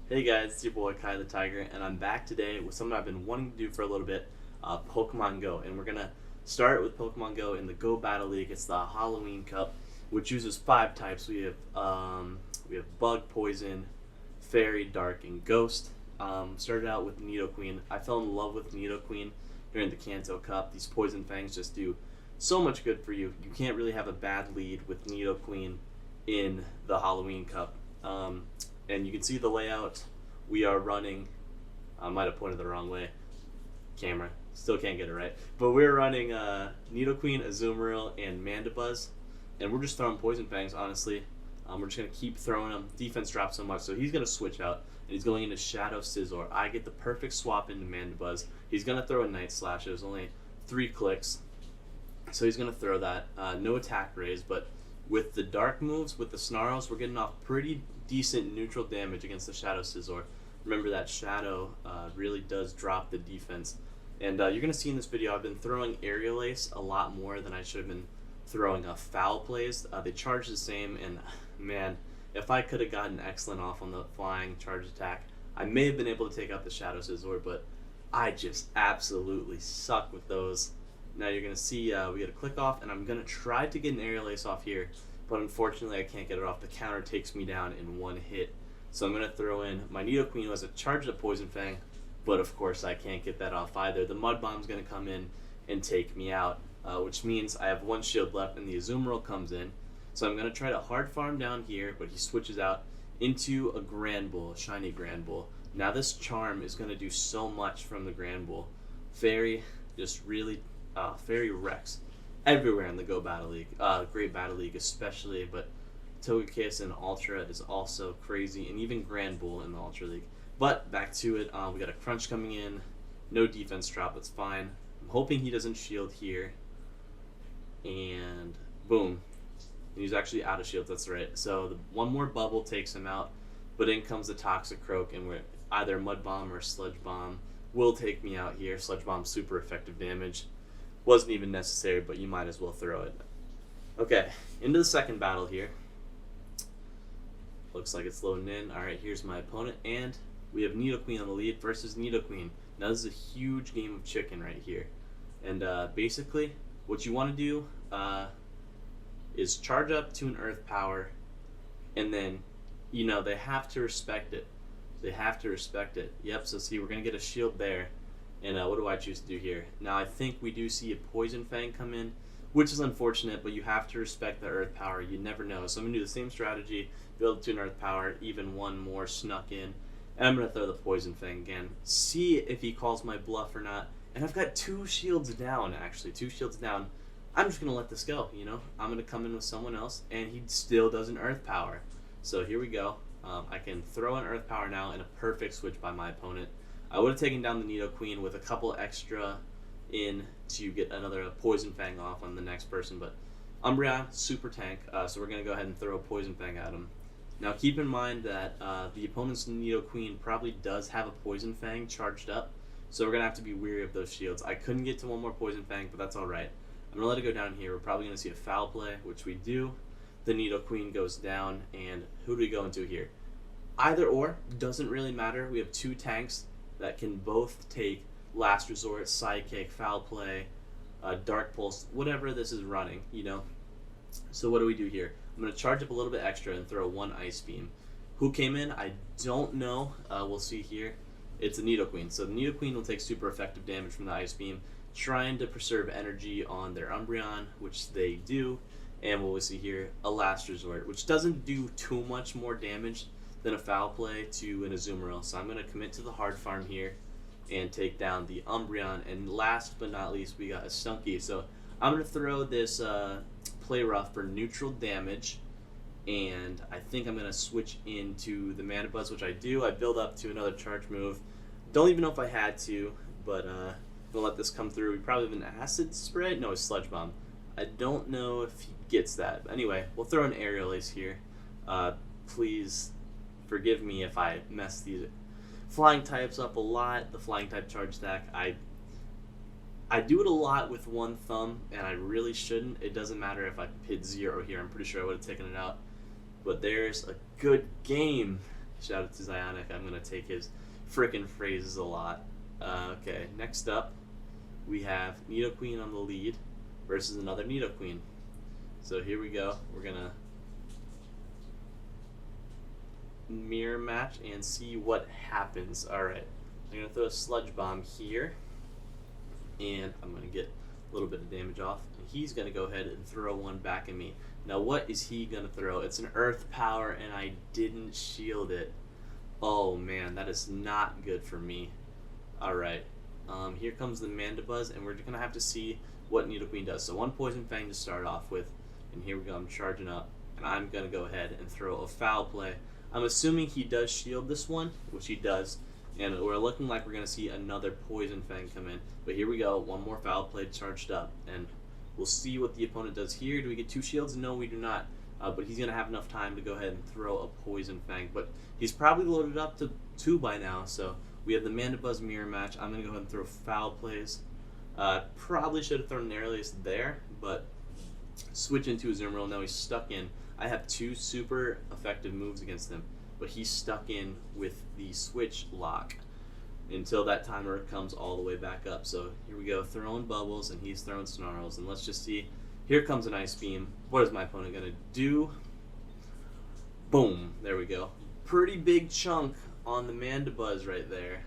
Hey guys, it's your boy Kai the Tiger, and I'm back today with something I've been wanting to do for a little bit, Pokemon Go. And we're gonna start with Pokemon Go in the Go Battle League. It's the Halloween Cup, which uses 5 types. We have Bug, Poison, Fairy, Dark, and Ghost. Started out with Nidoqueen. I fell in love with Nidoqueen during the Kanto Cup. These Poison Fangs just do so much good for you. You can't really have a bad lead with Nidoqueen in the Halloween Cup. And you can see the layout. We are running, I might have pointed the wrong way, camera, still can't get it right, but we're running Nidoqueen, Azumarill, and Mandibuzz, and we're just throwing Poison Fangs, honestly. We're just going to keep throwing them. Defense drops so much, so he's going to switch out, and he's going into Shadow Scizor. I get the perfect swap into Mandibuzz. He's going to throw a Night Slash. It was only 3 clicks, so he's going to throw that. No attack raise, but with the dark moves, with the Snarls, we're getting off pretty decent neutral damage against the Shadow Scizor. Remember that Shadow really does drop the defense. And you're going to see in this video, I've been throwing Aerial Ace a lot more than I should have been throwing foul plays. They charge the same, and man, if I could have gotten excellent off on the flying charge attack, I may have been able to take out the Shadow Scizor, but I just absolutely suck with those. Now you're going to see we get a click off, and I'm going to try to get an Aerial Ace off here, but unfortunately I can't get it off. The counter takes me down in 1 hit. So I'm going to throw in my Nidoqueen, who has a charged up Poison Fang, but of course I can't get that off either. The Mud Bomb's going to come in and take me out, which means I have 1 shield left, and the Azumarill comes in. So I'm going to try to hard farm down here, but he switches out into a Grand Bull, a shiny Grand Bull. Now this Charm is going to do so much from the Grand Bull. Fairy just really, Fairy wrecks everywhere in the Go Battle League, Great Battle League especially, but Togekiss and Ultra is also crazy, and even Grand Bull in the Ultra League. But back to it, we got a Crunch coming in, no defense drop, that's fine. I'm hoping he doesn't shield here, and boom. And he's actually out of shields, that's right. So one more bubble takes him out, but in comes the Toxic Croak, and we're either Mud Bomb or Sludge Bomb will take me out here. Sludge Bomb, super effective damage. Wasn't even necessary, but you might as well throw it. Okay, into the second battle here. Looks like it's loading in. Alright, here's my opponent, and we have Nidoqueen on the lead versus Nidoqueen. Now this is a huge game of chicken right here. And basically, what you want to do is charge up to an Earth Power, and then, they have to respect it. They have to respect it. Yep, so see, we're going to get a shield there. And what do I choose to do here? Now I think we do see a Poison Fang come in, which is unfortunate, but you have to respect the Earth Power. You never know. So I'm going to do the same strategy, build to an Earth Power, even 1 more snuck in, and I'm going to throw the Poison Fang again. See if he calls my bluff or not. And I've got 2 shields down, actually. 2 shields down. I'm just going to let this go, I'm going to come in with someone else, and he still does an Earth Power. So here we go. I can throw an Earth Power now, and a perfect switch by my opponent. I would have taken down the Nidoqueen with a couple extra in to get another Poison Fang off on the next person, but Umbreon, super tank, so we're going to go ahead and throw a Poison Fang at him. Now keep in mind that the opponent's Nidoqueen probably does have a Poison Fang charged up, so we're going to have to be wary of those shields. I couldn't get to 1 more Poison Fang, but that's alright. I'm going to let it go down here. We're probably going to see a foul play, which we do. The Nidoqueen goes down, and who do we go into here? Either or, doesn't really matter. We have 2 tanks that can both take Last Resort, Psychic, Foul Play, Dark Pulse, whatever this is running, So what do we do here? I'm going to charge up a little bit extra and throw 1 Ice Beam. Who came in? I don't know. We'll see here. It's a Nidoqueen. So the Nidoqueen will take super effective damage from the Ice Beam, trying to preserve energy on their Umbreon, which they do. And what we see here, a Last Resort, which doesn't do too much more damage than a Foul Play to an Azumarill. So I'm going to commit to the hard farm here and take down the Umbreon. And last but not least, we got a Stunky. So I'm going to throw this Play Rough for neutral damage, and I think I'm going to switch into the Mandibuzz, which I do. I build up to another charge move. Don't even know if I had to, but I'm going to let this come through. We probably have an Acid Spray. No, a Sludge Bomb. I don't know if he gets that. But anyway, we'll throw an Aerial Ace here. Please forgive me if I mess these flying types up a lot. The flying type charge stack, I do it a lot with 1 thumb, and I really shouldn't. It doesn't matter if I hit 0 here. I'm pretty sure I would have taken it out. But there's a good game. Shout out to Zionic. I'm gonna take his frickin' phrases a lot. Okay, next up we have Nidoqueen on the lead versus another Nidoqueen. So here we go. We're gonna mirror match and see what happens. Alright, I'm gonna throw a Sludge Bomb here, and I'm gonna get a little bit of damage off. And he's gonna go ahead and throw one back at me. Now what is he gonna throw? It's an Earth Power, and I didn't shield it. Oh man, that is not good for me. Alright, here comes the Mandibuzz, and we're gonna have to see what Nidoqueen does. So one Poison Fang to start off with, and here we go. I'm charging up, and I'm gonna go ahead and throw a Foul Play. I'm assuming he does shield this one, which he does, and we're looking like we're gonna see another Poison Fang come in. But here we go, one more Foul Play charged up, and we'll see what the opponent does here. Do we get 2 shields? No, we do not. But he's gonna have enough time to go ahead and throw a Poison Fang. But he's probably loaded up to 2 by now, so we have the Mandibuzz mirror match. I'm gonna go ahead and throw Foul Plays. Probably should have thrown an Airlace there, but switch into Azumarill. Now he's stuck in. I have 2 super effective moves against him, but he's stuck in with the switch lock until that timer comes all the way back up. So here we go, throwing bubbles, and he's throwing snarls, and let's just see. Here comes an Ice Beam. What is my opponent gonna do? Boom, there we go. Pretty big chunk on the Mandibuzz right there.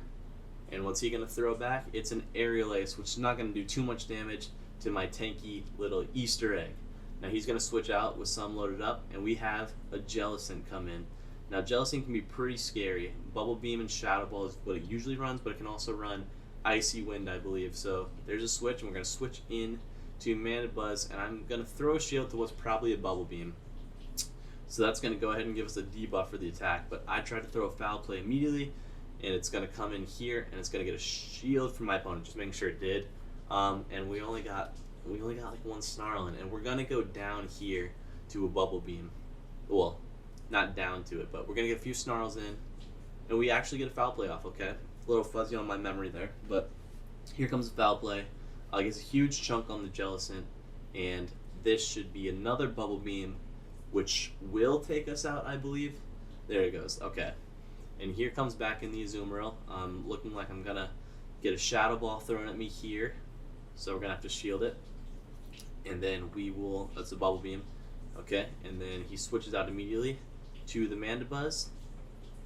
And what's he gonna throw back? It's an Aerial Ace, which is not gonna do too much damage to my tanky little Easter egg. Now he's gonna switch out with some loaded up, and we have a Jellicent come in. Now Jellicent can be pretty scary. Bubble Beam and Shadow Ball is what it usually runs, but it can also run Icy Wind, I believe. So there's a switch, and we're gonna switch in to Mandibuzz, and I'm gonna throw a shield to what's probably a Bubble Beam. So that's gonna go ahead and give us a debuff for the attack, but I tried to throw a Foul Play immediately, and it's gonna come in here, and it's gonna get a shield from my opponent, just making sure it did. And we only got like 1 Snarl in, and we're gonna go down here to a Bubble Beam. Well, not down to it, but we're gonna get a few Snarls in, and we actually get a Foul Play off. Okay, a little fuzzy on my memory there, but here comes a Foul Play. Gets a huge chunk on the Jellicent, and this should be another Bubble Beam, which will take us out, I believe. There it goes. Okay, and here comes back in the Azumarill. Looking like I'm gonna get a Shadow Ball thrown at me here, so we're gonna have to shield it, and then we will. That's a Bubble Beam. Okay, and then he switches out immediately to the Mandibuzz,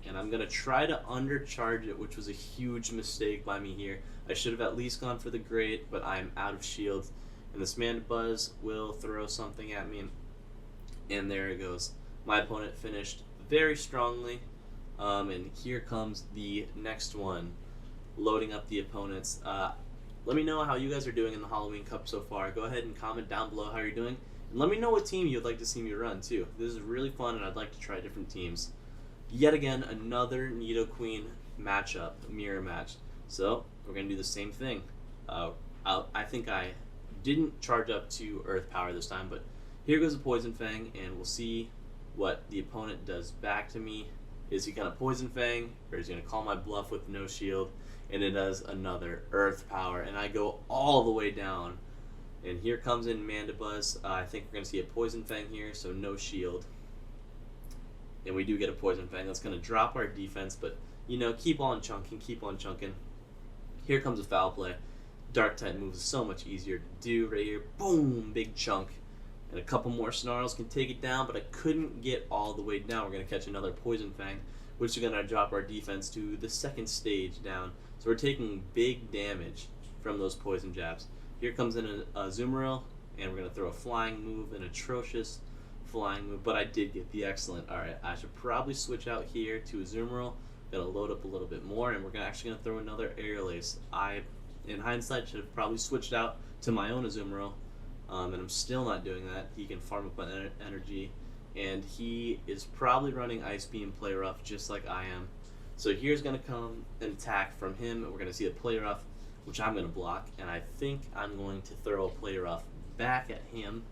and I'm gonna try to undercharge it, which was a huge mistake by me here. I should have at least gone for the Great, but I'm out of shields, and this Mandibuzz will throw something at me, and there it goes. My opponent finished very strongly, and here comes the next one, loading up the opponents. Let me know how you guys are doing in the Halloween Cup so far. Go ahead and comment down below how you're doing, and let me know what team you'd like to see me run too. This is really fun, and I'd like to try different teams. Yet again, another Nidoqueen matchup, mirror match. So we're gonna do the same thing. I think I didn't charge up to Earth Power this time, but here goes a Poison Fang, and we'll see what the opponent does back to me. Is he gonna Poison Fang, or is he gonna call my bluff with no shield? And it does another Earth Power, and I go all the way down. And here comes in Mandibuzz. I think we're gonna see a Poison Fang here, so no shield. And we do get a Poison Fang. That's gonna drop our defense, but you know, keep on chunking, keep on chunking. Here comes a Foul Play. Dark type moves is so much easier to do right here. Boom, big chunk. And a couple more Snarls can take it down, but I couldn't get all the way down. We're going to catch another Poison Fang, which is going to drop our defense to the 2nd stage down. So we're taking big damage from those poison jabs. Here comes in a Azumarill, and we're going to throw a flying move, an atrocious flying move, but I did get the excellent. Alright, I should probably switch out here to Azumarill. Going to load up a little bit more, and we're actually going to throw another Aerial Ace. I, in hindsight, should have probably switched out to my own Azumarill, and I'm still not doing that. He can farm up on energy, and he is probably running Ice Beam Play Rough just like I am. So here's going to come an attack from him, and we're going to see a Play Rough, which I'm going to block, and I think I'm going to throw a Play Rough back at him.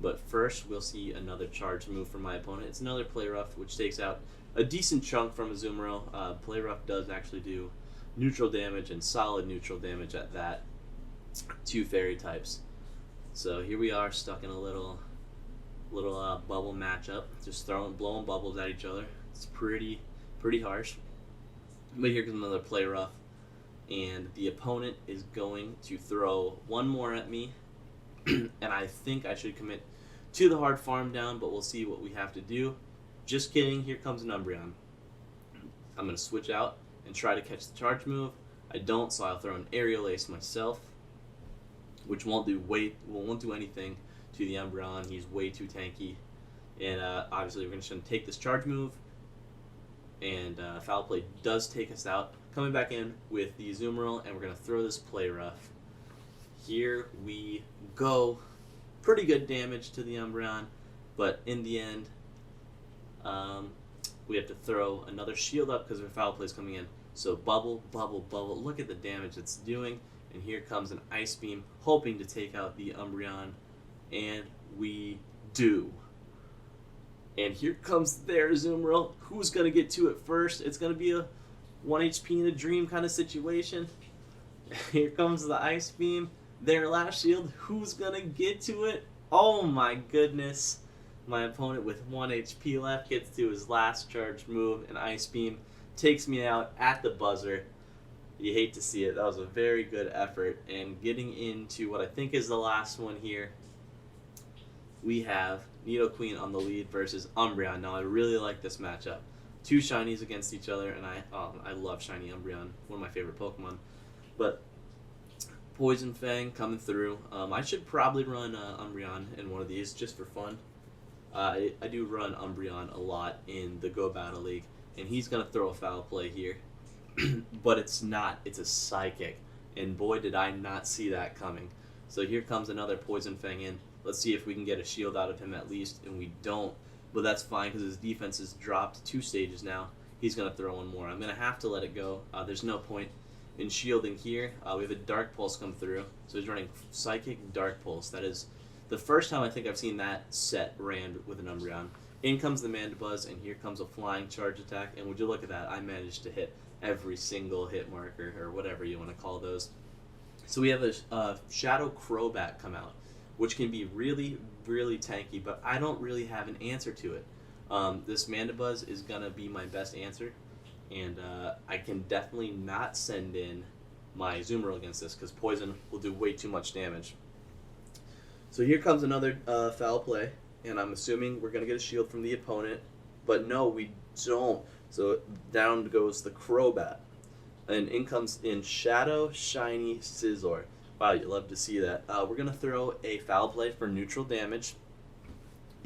But first, we'll see another charge move from my opponent. It's another Play Rough, which takes out a decent chunk from Azumarill. Play Rough does actually do neutral damage, and solid neutral damage at that, to fairy types. So here we are, stuck in a little bubble matchup, just blowing bubbles at each other. It's pretty Pretty harsh. But here comes another play rough. And the opponent is going to throw one more at me. And I think I should commit to the hard farm down, but we'll see what we have to do. Just kidding, here comes an Umbreon. I'm going to switch out and try to catch the charge move. I don't, so I'll throw an Aerial Ace myself, which won't do anything to the Umbreon. He's way too tanky. And obviously we're just going to take this charge move, and Foul Play does take us out. Coming back in with the Azumarill, and we're going to throw this Play Rough. Here we go. Pretty good damage to the Umbreon, but in the end, we have to throw another shield up because our Foul Play is coming in. So bubble, bubble, bubble. Look at the damage it's doing. And here comes an Ice Beam, hoping to take out the Umbreon. And we do. And here comes their Azumarill. Who's going to get to it first? It's going to be a 1 HP in a dream kind of situation. Here comes the Ice Beam. Their last shield. Who's going to get to it? Oh my goodness. My opponent with 1 HP left gets to his last charge move, and Ice Beam takes me out at the buzzer. You hate to see it. That was a very good effort. And getting into what I think is the last one here, we have Nidoqueen on the lead versus Umbreon. Now, I really like this matchup. Two shinies against each other, and I love shiny Umbreon, one of my favorite Pokemon. But Poison Fang coming through. I should probably run Umbreon in one of these just for fun. I do run Umbreon a lot in the Go Battle League, and he's going to throw a Foul Play here. But it's not. It's a Psychic, and boy did I not see that coming. So here comes another Poison Fang in. Let's see if we can get a shield out of him at least, and we don't. But that's fine because his defense has dropped 2 stages now. He's going to throw one more. I'm going to have to let it go. There's no point in shielding here. We have a Dark Pulse come through. So he's running Psychic Dark Pulse. That is the first time I think I've seen that set ran with an Umbreon. In comes the Mandibuzz, and here comes a Flying Charge Attack. And would you look at that? I managed to hit every single hit marker, or whatever you want to call those. So we have a Shadow Crobat come out, which can be really, really tanky, but I don't really have an answer to it. This Mandibuzz is going to be my best answer, and I can definitely not send in my Azumarill against this, because Poison will do way too much damage. So here comes another Foul Play, and I'm assuming we're going to get a shield from the opponent, but no, we don't. So down goes the Crobat, and in comes in Shadow Shiny Scizor. Wow, you love to see that. We're going to throw a Foul Play for neutral damage,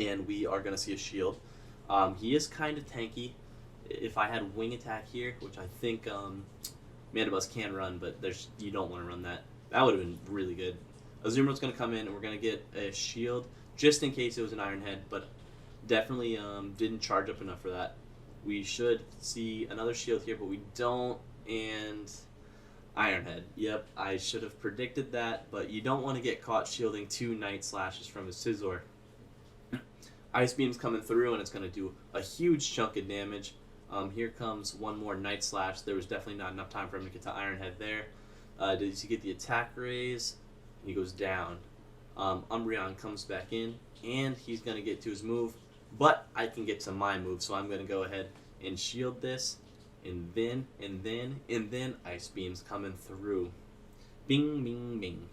and we are going to see a shield. He is kind of tanky. If I had Wing Attack here, which I think Mandibuzz can run, but you don't want to run that. That would have been really good. Azumarill's going to come in, and we're going to get a shield, just in case it was an Iron Head, but definitely didn't charge up enough for that. We should see another shield here, but we don't, and Iron Head. Yep, I should have predicted that, but you don't want to get caught shielding 2 Night Slashes from his Scizor. Ice Beam's coming through, and it's going to do a huge chunk of damage. Here comes one more Night Slash. There was definitely not enough time for him to get to Iron Head there. Does he get the attack raise? He goes down. Umbreon comes back in, and he's going to get to his move, but I can get to my move, so I'm going to go ahead and shield this. And then Ice Beam's coming through. Bing, bing, bing.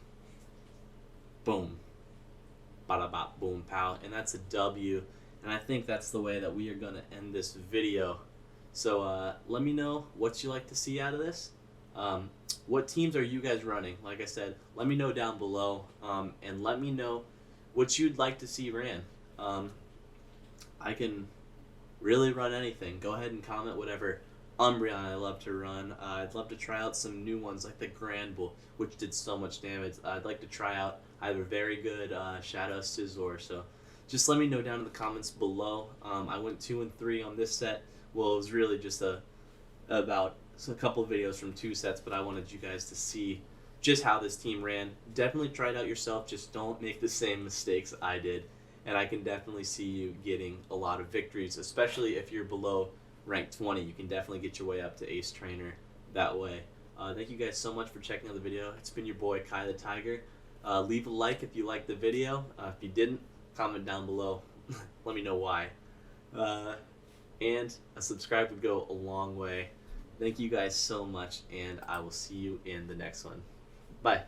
Boom. Bada bop, boom, pow. And that's a W. And I think that's the way that we are going to end this video. So let me know what you like to see out of this. What teams are you guys running? Like I said, let me know down below. And let me know what you'd like to see ran. I can really run anything. Go ahead and comment whatever Umbreon I love to run. I'd love to try out some new ones like the Grand Bull, which did so much damage. I'd like to try out. I have a very good Shadow Scizor, so just let me know down in the comments below. I went 2 and 3 on this set. Well, it was really just about a couple of videos from 2 sets, but I wanted you guys to see just how this team ran. Definitely try it out yourself. Just don't make the same mistakes I did, and I can definitely see you getting a lot of victories, especially if you're below rank 20. You can definitely get your way up to Ace Trainer that way. Thank you guys so much for checking out the video. It's been your boy Kai the Tiger. Leave a like if you liked the video. If you didn't, comment down below. Let me know why. and a subscribe would go a long way. Thank you guys so much, and I will see you in the next one. Bye.